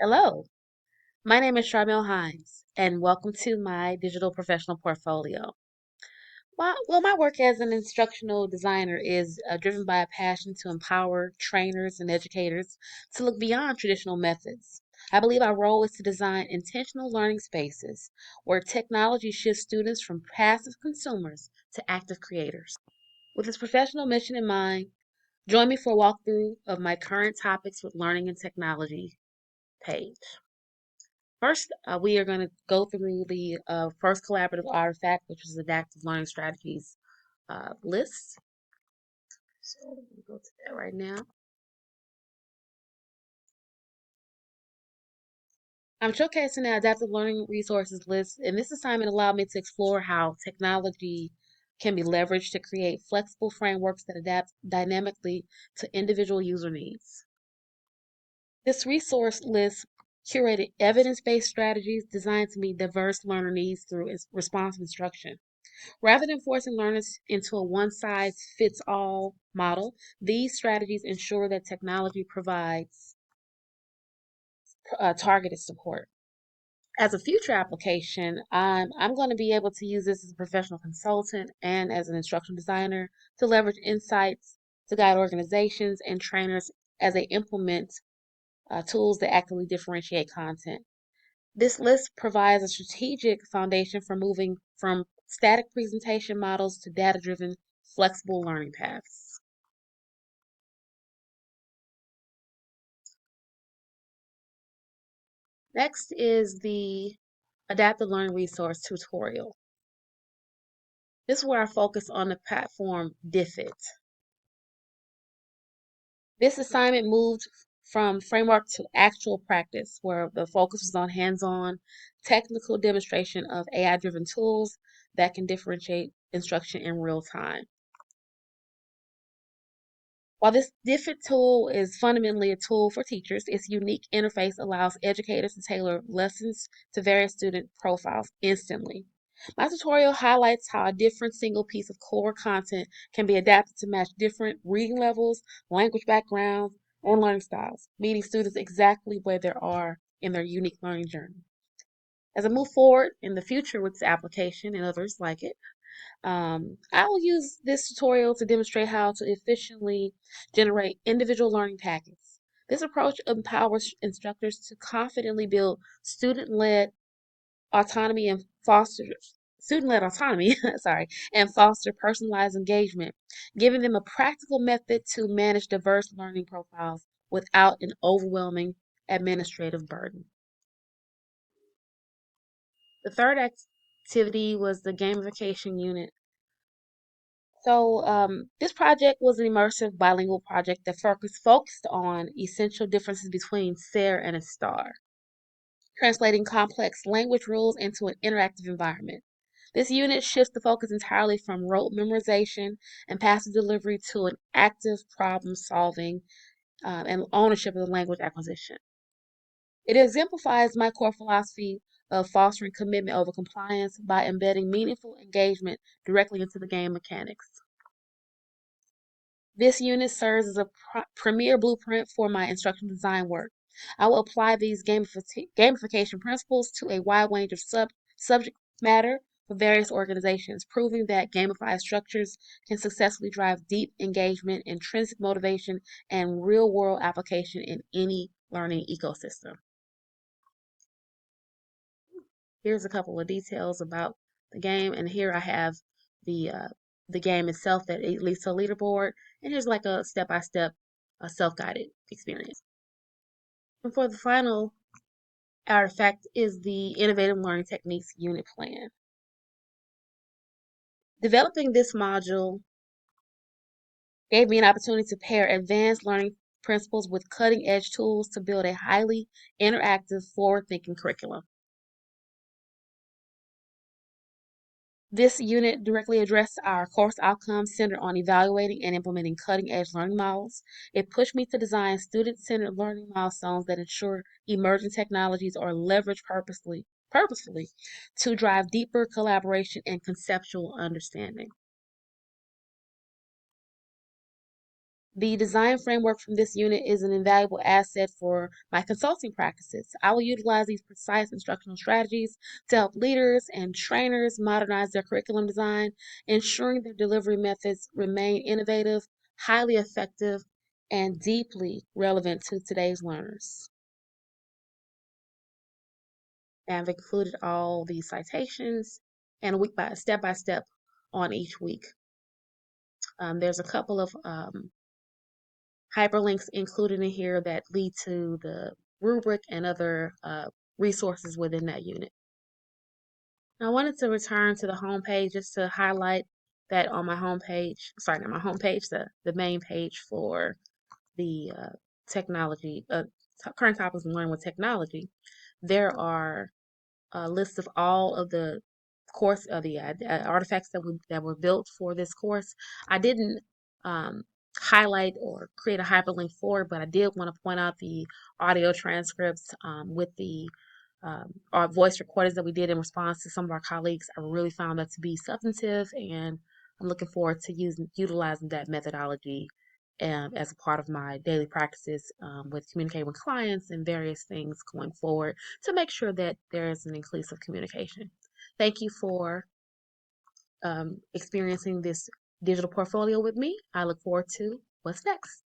Hello, my name is Charmel Hines, and welcome to my digital professional portfolio. My work as an instructional designer is driven by a passion to empower trainers and educators to look beyond traditional methods. I believe our role is to design intentional learning spaces where technology shifts students from passive consumers to active creators. With this professional mission in mind, join me for a walkthrough of my current topics with learning and technology page. First, we are going to go through the first collaborative artifact, which is adaptive learning strategies list. So let me go to that right now. I'm showcasing the adaptive learning resources list, and this assignment allowed me to explore how technology can be leveraged to create flexible frameworks that adapt dynamically to individual user needs. This resource list curated evidence-based strategies designed to meet diverse learner needs through responsive instruction. Rather than forcing learners into a one size fits all model, these strategies ensure that technology provides targeted support. As a future application, I'm going to be able to use this as a professional consultant and as an instructional designer to leverage insights to guide organizations and trainers as they implement tools that actively differentiate content. This list provides a strategic foundation for moving from static presentation models to data-driven, flexible learning paths. Next is the Adaptive Learning Resource tutorial. This is where I focus on the platform DIFIT. This assignment moved from framework to actual practice, where the focus is on hands-on technical demonstration of AI-driven tools that can differentiate instruction in real time. While this DIFIT tool is fundamentally a tool for teachers, its unique interface allows educators to tailor lessons to various student profiles instantly. My tutorial highlights how a different single piece of core content can be adapted to match different reading levels, language backgrounds, and learning styles, meeting students exactly where they are in their unique learning journey. As I move forward in the future with this application and others like it, I will use this tutorial to demonstrate how to efficiently generate individual learning packets. This approach empowers instructors to confidently build student-led autonomy and foster student-led autonomy, sorry, and foster personalized engagement, giving them a practical method to manage diverse learning profiles without an overwhelming administrative burden. The third activity was the gamification unit. This project was an immersive bilingual project that focused on essential differences between SARE and a STAR, translating complex language rules into an interactive environment. This unit shifts the focus entirely from rote memorization and passive delivery to an active problem solving and ownership of the language acquisition. It exemplifies my core philosophy of fostering commitment over compliance by embedding meaningful engagement directly into the game mechanics. This unit serves as a premier blueprint for my instructional design work. I will apply these gamification principles to a wide range of subject matter for various organizations, proving that gamified structures can successfully drive deep engagement, intrinsic motivation, and real world application in any learning ecosystem. Here's a couple of details about the game, and here I have the uh, the game itself that it leads to a leaderboard, and here's like a step-by-step self-guided experience. And for the final artifact is the Innovative Learning Techniques Unit Plan. Developing this module gave me an opportunity to pair advanced learning principles with cutting-edge tools to build a highly interactive, forward-thinking curriculum. This unit directly addressed our course outcomes centered on evaluating and implementing cutting-edge learning models. It pushed me to design student-centered learning milestones that ensure emerging technologies are leveraged purposefully to drive deeper collaboration and conceptual understanding. The design framework from this unit is an invaluable asset for my consulting practices. I will utilize these precise instructional strategies to help leaders and trainers modernize their curriculum design, ensuring their delivery methods remain innovative, highly effective, and deeply relevant to today's learners. And I've included all the citations and a week by step on each week. There's a couple of hyperlinks included in here that lead to the rubric and other resources within that unit. Now, I wanted to return to the home page just to highlight that on my home page, sorry, not my home page, the main page for the technology, current topics and learning with technology. There are a list of all of the course of the artifacts that were built for this course. I didn't um, highlight or create a hyperlink for it, but I did want to point out the audio transcripts with the our voice recordings that we did in response to some of our colleagues. I really found that to be substantive, and I'm looking forward to utilizing that methodology as a part of my daily practices with communicating with clients and various things going forward to make sure that there is an inclusive communication. Thank you for experiencing this digital portfolio with me. I look forward to what's next.